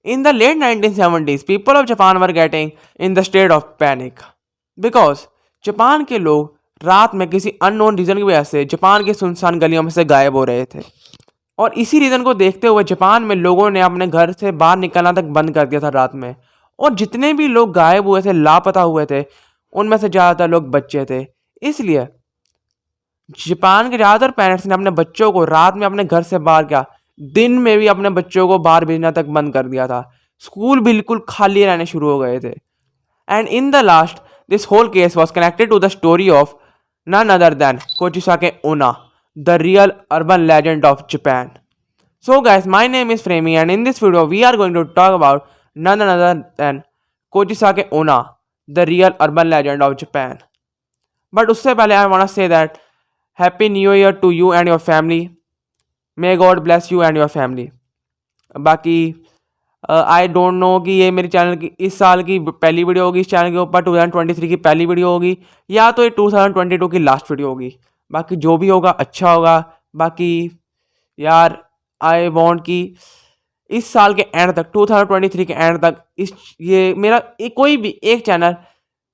In the late 1970s, people of Japan were getting in the state of panic because Japan के लोग रात में किसी unknown reason की वजह से जापान के सुनसान गलियों में से गायब हो रहे थे। और इसी रीजन को देखते हुए जापान में लोगों ने अपने घर से बाहर निकलना तक बंद कर दिया था रात में। और जितने भी लोग गायब हुए थे, लापता हुए थे, उनमें से ज़्यादातर लोग बच्चे थे। इसलिए जापान के ज़्यादातर पेरेंट्स ने अपने बच्चों को रात में अपने घर से बाहर क्या, दिन में भी अपने बच्चों को बाहर भेजना तक बंद कर दिया था। स्कूल बिल्कुल खाली रहने शुरू हो गए थे। And in the last this whole case was connected to the story of none other than Kuchisake Onna, the real urban legend of Japan. So guys, my name is Fremi and in this video we are going to talk about none other than Kojisake Onna, the real urban legend of Japan. But उससे पहले I want to say that Happy New Year to you and your family. May God bless you and your family. बाकी I don't know कि ये मेरे channel की इस साल की पहली वीडियो होगी, इस चैनल के ऊपर 2023 की पहली वीडियो होगी, या तो ये 2022 की लास्ट वीडियो होगी। बाकी जो भी होगा अच्छा होगा। बाकी यार आई वांट कि इस साल के एंड तक, 2023 के एंड तक ये मेरा कोई भी एक चैनल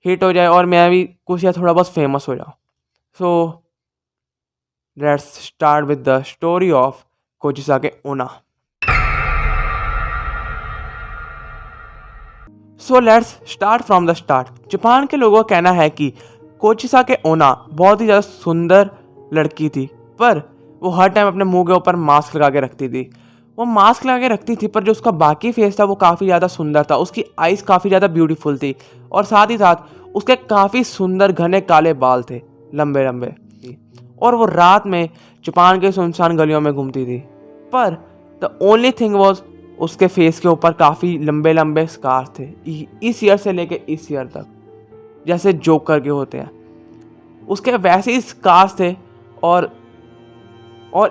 हिट हो जाए और मैं भी कुछ या थोड़ा बहुत फेमस हो जाऊँ। So let's start with the story of Kuchisake Onna. So let's start from the start. Japan के लोगों का कहना है कि कोचिसाके ओना बहुत ही ज़्यादा सुंदर लड़की थी, पर वो हर टाइम अपने मुंह के ऊपर मास्क लगा के रखती थी। वो मास्क लगा के रखती थी, पर जो उसका बाकी फेस था वो काफ़ी ज़्यादा सुंदर था। उसकी आइज़ काफ़ी ज़्यादा ब्यूटीफुल थी और साथ ही साथ उसके काफ़ी सुंदर घने काले बाल थे, लंबे लंबे। और वो रात में जापान के सुनसान गलियों में घूमती थी। पर द ओनली थिंग वॉज उसके फेस के ऊपर काफ़ी लंबे लंबे स्कार थे, इस ईयर से लेके इस ईयर तक, जैसे जोकर के होते हैं। उसके वैसे ही स्कार्स थे और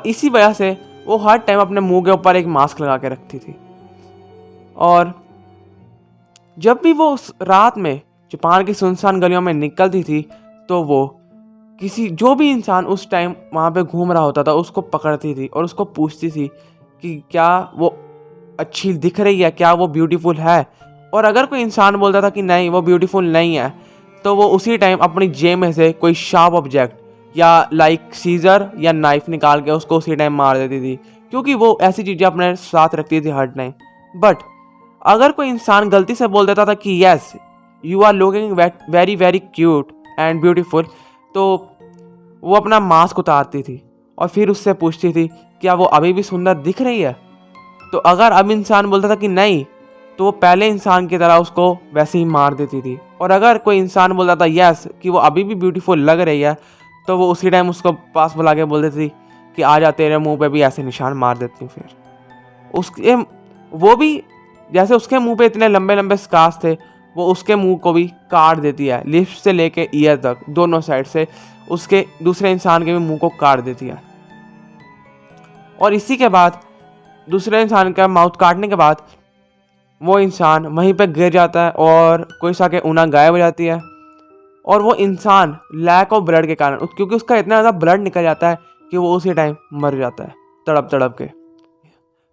इसी वजह से वो हर टाइम अपने मुंह के ऊपर एक मास्क लगा के रखती थी। और जब भी वो उस रात में जापान की सुनसान गलियों में निकलती थी तो वो जो भी इंसान उस टाइम वहाँ पे घूम रहा होता था उसको पकड़ती थी और उसको पूछती थी कि क्या वो अच्छी दिख रही है, क्या वो ब्यूटीफुल है। और अगर कोई इंसान बोलता था कि नहीं वो ब्यूटीफुल नहीं है, तो वो उसी टाइम अपनी जेब में से कोई शार्प ऑब्जेक्ट या लाइक सीजर या नाइफ निकाल के उसको उसी टाइम मार देती थी, क्योंकि वो ऐसी चीज़ें अपने साथ रखती थी हर टाइम। बट अगर कोई इंसान गलती से बोल देता था कि yes you are looking very very cute and beautiful, तो वो अपना मास्क उतारती थी और फिर उससे पूछती थी क्या वो अभी भी सुंदर दिख रही है। तो अगर अब इंसान बोलता था कि नहीं, तो वो पहले इंसान की तरह उसको वैसे ही मार देती थी। और अगर कोई इंसान बोलता था यस कि वो अभी भी ब्यूटीफुल लग रही है, तो वो उसी टाइम उसको पास बुला के बोल देती थी कि आ जा, तेरे मुंह पे भी ऐसे निशान मार देती हूँ। फिर उसके वो भी जैसे उसके मुंह पे इतने लंबे लंबे स्कार्स थे, वो उसके मुंह को भी काट देती है, लिप्स से लेके ईयर तक दोनों साइड से उसके दूसरे इंसान के भी मुंह को काट देती है। और इसी के बाद दूसरे इंसान का माउथ काटने के बाद वो इंसान वहीं पे गिर जाता है और कोचिसाके ओना गायब हो जाती है। और वो इंसान लैक ऑफ ब्लड के कारण, क्योंकि उसका इतना ज़्यादा ब्लड निकल जाता है कि वो उसी टाइम मर जाता है तड़प तड़प के।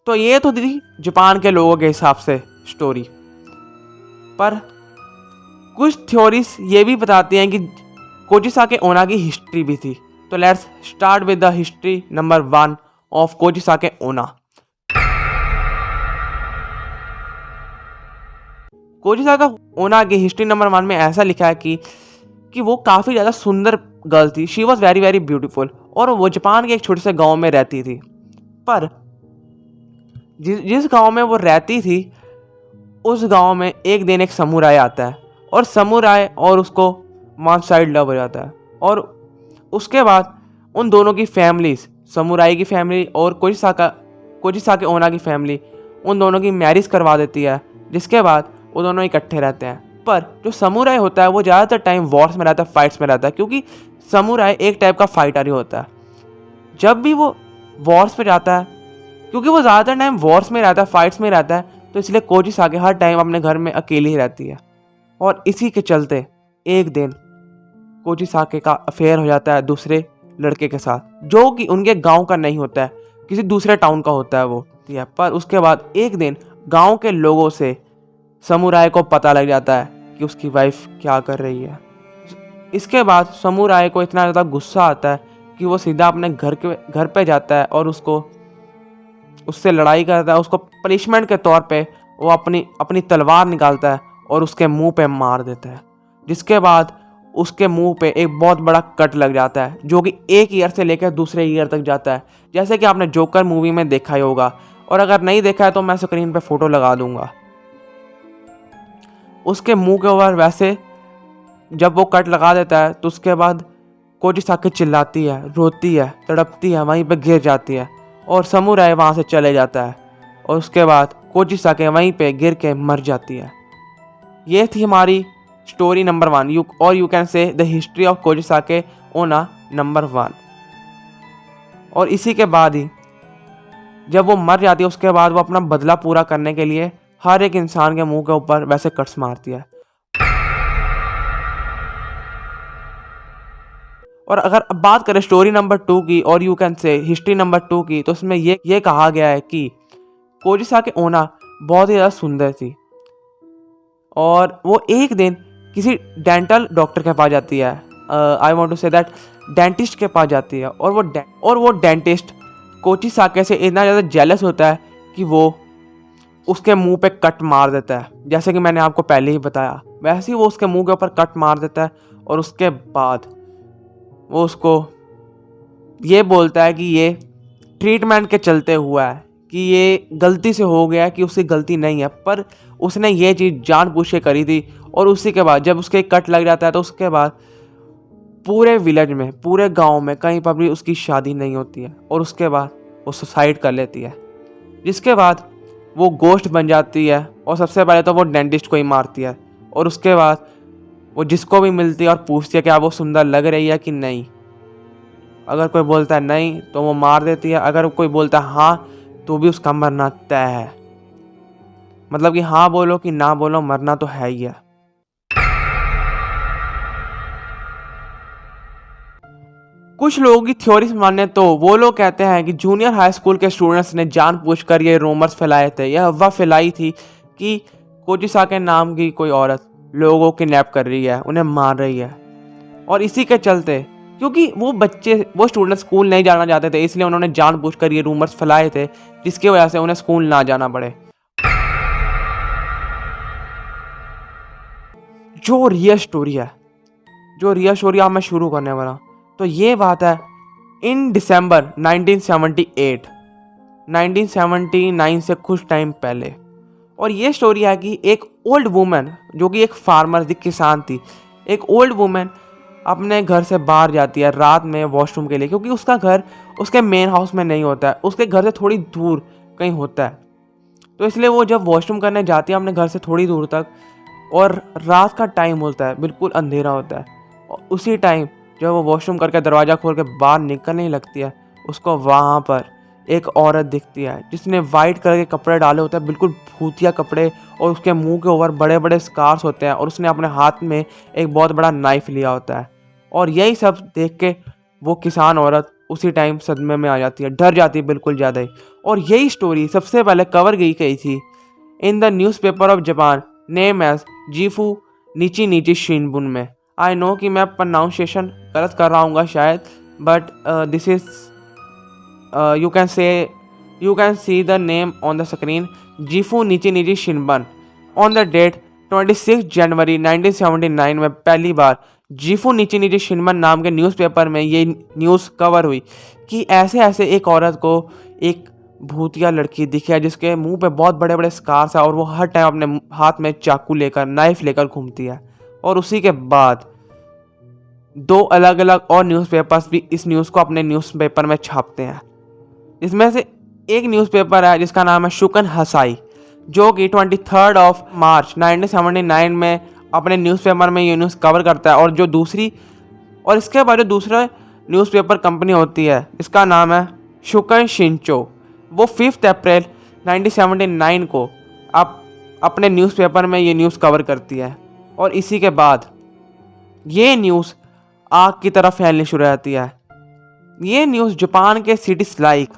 तो ये तो थी जापान के लोगों के हिसाब से स्टोरी। पर कुछ थ्योरीज ये भी बताती हैं कि कोचिसाके ओना की हिस्ट्री भी थी। तो let's start with the history number 1 of Kuchisake Onna. Kuchisake ओना की हिस्ट्री नंबर 1 में ऐसा लिखा है कि वो काफ़ी ज़्यादा सुंदर गर्ल थी। She was very very beautiful और वो जापान के एक छोटे से गांव में रहती थी। पर जिस गांव में वो रहती थी उस गांव में एक दिन एक समुराई आता है और समुराई और उसको वन साइड लव हो जाता है। और उसके बाद उन दोनों की फैमिलीज, समुराई की फैमिली और कोचिसाके ओना की फैमिली, उन दोनों की मैरिज करवा देती है, जिसके बाद वो दोनों इकट्ठे रहते हैं। पर जो समुराई होता है वो ज़्यादातर टाइम वॉर्स में रहता है, फाइट्स में रहता है, क्योंकि समुराई एक टाइप का फाइटर ही होता है। जब भी वो वॉर्स में जाता है, क्योंकि वो ज़्यादातर टाइम वॉर्स में रहता है, फाइट्स में रहता है, तो इसलिए कोचिसाके हर टाइम अपने घर में अकेली ही रहती है। और इसी के चलते एक दिन कोचिसाके का अफेयर हो जाता है दूसरे लड़के के साथ, जो कि उनके गांव का नहीं होता है, किसी दूसरे टाउन का होता है वो। पर उसके बाद एक दिन गांव के लोगों से समुराय को पता लग जाता है कि उसकी वाइफ क्या कर रही है। इसके बाद समुराय को इतना ज़्यादा गुस्सा आता है कि वो सीधा अपने घर पे जाता है और उससे लड़ाई करता है। उसको पनिशमेंट के तौर पे वो अपनी तलवार निकालता है और उसके मुंह पे मार देता है, जिसके बाद उसके मुंह पे एक बहुत बड़ा कट लग जाता है जो कि एक ईयर से लेकर दूसरे ईयर तक जाता है, जैसे कि आपने जोकर मूवी में देखा ही होगा। और अगर नहीं देखा है तो मैं स्क्रीन पे फोटो लगा दूंगा। उसके मुंह के ऊपर वैसे जब वो कट लगा देता है तो उसके बाद कोजिसाके चिल्लाती है, रोती है, तड़पती है, वहीं पे गिर जाती है और समुराय वहाँ से चले जाता है। और उसके बाद कोजिसाके वहीं पे गिर के मर जाती है। ये थी हमारी story number 1, you can say the history of Kuchisake Onna number 1। और इसी के बाद ही जब वो मर जाती है उसके बाद वो अपना बदला पूरा करने के लिए हर एक इंसान के मुंह के ऊपर वैसे कट्स मारती है। और अगर अब बात करें स्टोरी नंबर 2 की और यू कैन से हिस्ट्री नंबर 2 की, तो उसमें ये कहा गया है कि कोजिसाके ओना बहुत ही ज़्यादा सुंदर थी और वो एक दिन किसी डेंटल डॉक्टर के पास जाती है, I want to say that dentist के पास जाती है। और वो डेंटिस्ट कोजिसाके से इतना ज़्यादा जेलस होता है कि वो उसके मुंह पे कट मार देता है। जैसे कि मैंने आपको पहले ही बताया वैसे ही वो उसके मुंह के ऊपर कट मार देता है और उसके बाद वो उसको ये बोलता है कि ये ट्रीटमेंट के चलते हुआ है, कि ये गलती से हो गया, कि उसकी गलती नहीं है, पर उसने ये चीज़ जानबूझ के करी थी। और उसी के बाद जब उसके कट लग जाता है तो उसके बाद पूरे विलेज में, पूरे गांव में कहीं पर भी उसकी शादी नहीं होती है और उसके बाद वो सुसाइड कर लेती है, जिसके बाद वो गोश्त बन जाती है। और सबसे पहले तो वो डेंटिस्ट को ही मारती है और उसके बाद वो जिसको भी मिलती है और पूछती है कि वो सुंदर लग रही है कि नहीं। अगर कोई बोलता है नहीं तो वो मार देती है, अगर कोई बोलता है हाँ तो भी उसका मरना तय है। मतलब कि हाँ बोलो कि ना बोलो, मरना तो है ही है। कुछ लोगों की थ्योरी माने तो वो लोग कहते हैं कि जूनियर हाई स्कूल के स्टूडेंट्स ने जानबूझकर ये रूमर्स फैलाए थे, यह अफवाह फैलाई थी कि कोजिसाके नाम की कोई औरत लोगों को किडनैप कर रही है, उन्हें मार रही है। और इसी के चलते, क्योंकि वो स्टूडेंट स्कूल नहीं जाना चाहते थे, इसलिए उन्होंने जानबूझकर ये रूमर्स फैलाए थे, जिसकी वजह से उन्हें स्कूल ना जाना पड़े। जो रियल स्टोरी अब मैं शुरू करने वाला हूं, तो ये बात है इन दिसंबर 1979 से कुछ टाइम पहले। और ये स्टोरी है कि एक ओल्ड वुमन, जो कि एक फार्मर थी, किसान थी, एक ओल्ड वुमन अपने घर से बाहर जाती है रात में वॉशरूम के लिए, क्योंकि उसका घर उसके मेन हाउस में नहीं होता है, उसके घर से थोड़ी दूर कहीं होता है। तो इसलिए वो जब वॉशरूम करने जाती है अपने घर से थोड़ी दूर तक, और रात का टाइम होता है, बिल्कुल अंधेरा होता है, और उसी टाइम जब वो वॉशरूम करके दरवाज़ा खोल के बाहर निकलने लगती है, उसको वहाँ पर एक औरत दिखती है जिसने वाइट कलर के कपड़े डाले होते हैं, बिल्कुल भूतिया कपड़े, और उसके मुंह के ऊपर बड़े बड़े स्कार्स होते हैं, और उसने अपने हाथ में एक बहुत बड़ा नाइफ लिया होता है। और यही सब देख के वो किसान औरत उसी टाइम सदमे में आ जाती है, डर जाती है बिल्कुल ज़्यादा ही। और यही स्टोरी सबसे पहले कवर गई थी in the newspaper of Japan name as Gifu Nichi Nichi शिनबुन में। आई नो कि मैं प्रोनाउंसिएशन गलत कर रहा हूँ शायद, but this is you can see the name on the screen, Gifu Nichi नीची शिनबन। ऑन द डेट 26 जनवरी 1979 में पहली बार जीफू नीची नीची शिनबन नाम के न्यूज़पेपर में ये न्यूज़ कवर हुई कि ऐसे ऐसे एक औरत को एक भूतिया लड़की दिखी है जिसके मुंह पे बहुत बड़े बड़े स्कार्स है, और वो हर टाइम अपने हाथ में चाकू लेकर, नाइफ लेकर घूमती है। और उसी के बाद 2 अलग अलग और न्यूज़पेपर्स भी इस न्यूज़ को अपने न्यूज़पेपर में छापते हैं। इसमें से एक न्यूज़पेपर है जिसका नाम है शुकन हसाई, जो कि 23 मार्च 1979 में अपने न्यूज़पेपर में ये न्यूज़ कवर करता है। और इसके बाद जो दूसरा न्यूज़पेपर कंपनी होती है, इसका नाम है शुकन शिंचो, वो 5 अप्रैल 1979 को अपने न्यूज़पेपर में ये न्यूज़ कवर करती है। और इसी के बाद ये न्यूज़ आग की तरह फैलनी शुरू हो जाती है। ये न्यूज़ जापान के cities like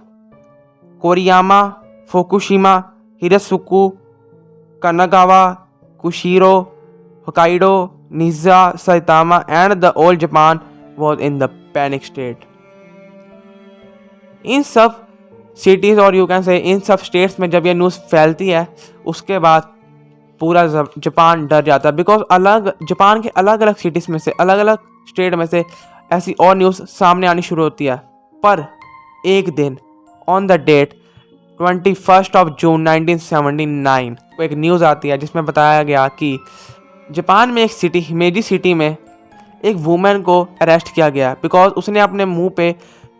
Koriyama, Fukushima, Hiratsuka, Kanagawa, Kushiro, Hokkaido, Niiza, Saitama and the old Japan was in the panic state. इन सब सिटीज़ और यू कैन से इन सब स्टेट्स में जब ये न्यूज़ फैलती है उसके बाद पूरा जापान डर जाता है, बिकॉज जापान के अलग अलग सिटीज़ में से, अलग अलग स्टेट में से ऐसी और न्यूज़ सामने आनी शुरू होती है। पर एक दिन ऑन द डेट 21 जून 1979 को एक न्यूज़ आती है जिसमें बताया गया कि जापान में एक सिटी, हिमेजी सिटी में एक वुमेन को अरेस्ट किया गया बिकॉज उसने अपने मुंह पे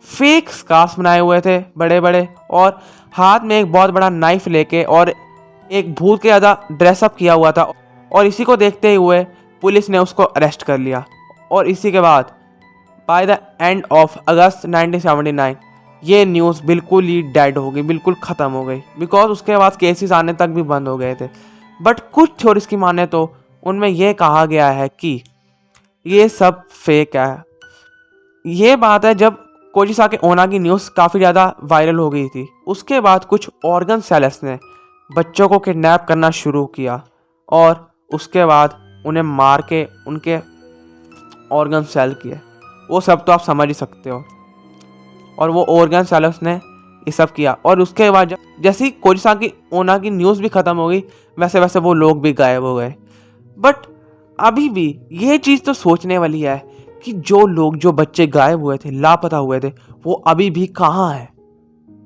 फेक स्कार्स बनाए हुए थे बड़े बड़े, और हाथ में एक बहुत बड़ा नाइफ लेके और एक भूत के ज़्यादा ड्रेसअप किया हुआ था। और इसी को देखते हुए पुलिस ने उसको अरेस्ट कर लिया। और इसी के बाद बाय द एंड ऑफ अगस्त 1979 ये न्यूज़ बिल्कुल ही डेड हो गई, बिल्कुल ख़त्म हो गई, बिकॉज उसके बाद केसेस आने तक भी बंद हो गए थे। बट कुछ थ्योरीज की माने तो उनमें यह कहा गया है कि ये सब फेक है। ये बात है जब कोजी साके ओना की न्यूज़ काफ़ी ज़्यादा वायरल हो गई थी, उसके बाद कुछ ऑर्गन सेलर्स ने बच्चों को किडनैप करना शुरू किया और उसके बाद उन्हें मार के उनके ऑर्गन सेल किए। वो सब तो आप समझ ही सकते हो। और वो ऑर्गन सेलर्स ने ये सब किया, और उसके बाद जैसे ही कोजी साके ओना की न्यूज़ भी ख़त्म हो गई वैसे वैसे वो लोग भी गायब हो गए। बट अभी भी ये चीज़ तो सोचने वाली है कि जो बच्चे गायब हुए थे, लापता हुए थे, वो अभी भी कहाँ हैं।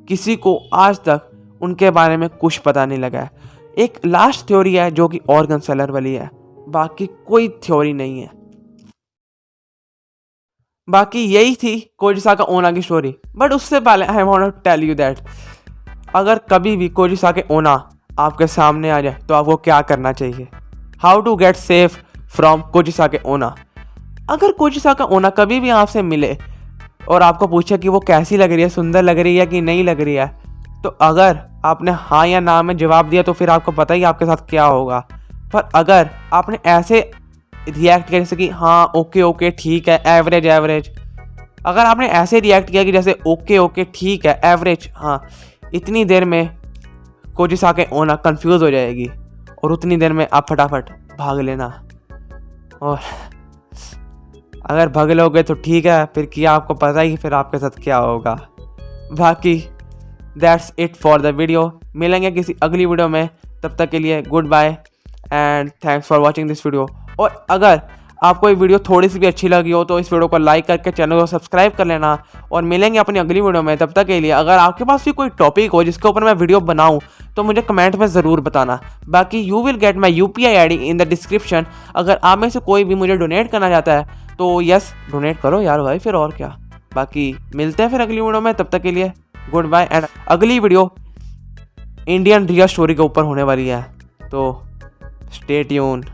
किसी को आज तक उनके बारे में कुछ पता नहीं लगा है। एक लास्ट थ्योरी है जो कि ऑर्गन सेलर वाली है, बाकी कोई थ्योरी नहीं है। बाकी यही थी कोजी साके ओना की स्टोरी। बट उससे पहले I want to tell you that अगर कभी भी कोजी साके ओना आपके सामने आ जाए तो आपको क्या करना चाहिए। How to get safe from Kuchisake साके ओना। अगर कोजी साके ओना कभी भी आपसे मिले और आपको पूछे कि वो कैसी लग रही है, सुंदर लग रही है कि नहीं लग रही है, तो अगर आपने हाँ या ना में जवाब दिया तो फिर आपको पता ही आपके साथ क्या होगा। पर अगर आपने ऐसे रिएक्ट किया जैसे कि हाँ ओके ओके ठीक है, एवरेज एवरेज, अगर आपने ऐसे रिएक्ट किया कि जैसे ओके ओके ठीक है, एवरेज, हाँ, इतनी देर में कोजी साके ओना कंफ्यूज हो जाएगी और उतनी देर में आप फटाफट भाग लेना। और अगर भाग लोगे तो ठीक है, फिर किया आपको पता ही फिर आपके साथ क्या होगा। बाकी that's it for the video. मिलेंगे किसी अगली वीडियो में, तब तक के लिए good bye and thanks for watching this video. और अगर आपको ये वीडियो थोड़ी सी भी अच्छी लगी हो तो इस वीडियो को लाइक करके चैनल को सब्सक्राइब कर लेना। और मिलेंगे अपनी अगली वीडियो में, तब तक के लिए अगर आपके पास भी कोई टॉपिक हो जिसके ऊपर मैं वीडियो बनाऊं तो मुझे कमेंट में ज़रूर बताना। बाकी you will get my UPI ID in the description. अगर आप में से कोई भी मुझे डोनेट करना चाहता है तो यस डोनेट करो यार भाई, फिर और क्या। बाकी मिलते हैं फिर अगली वीडियो में, तब तक के लिए गुड बाय। एंड अगली वीडियो इंडियन रियल स्टोरी के ऊपर होने वाली है, तो स्टे ट्यून।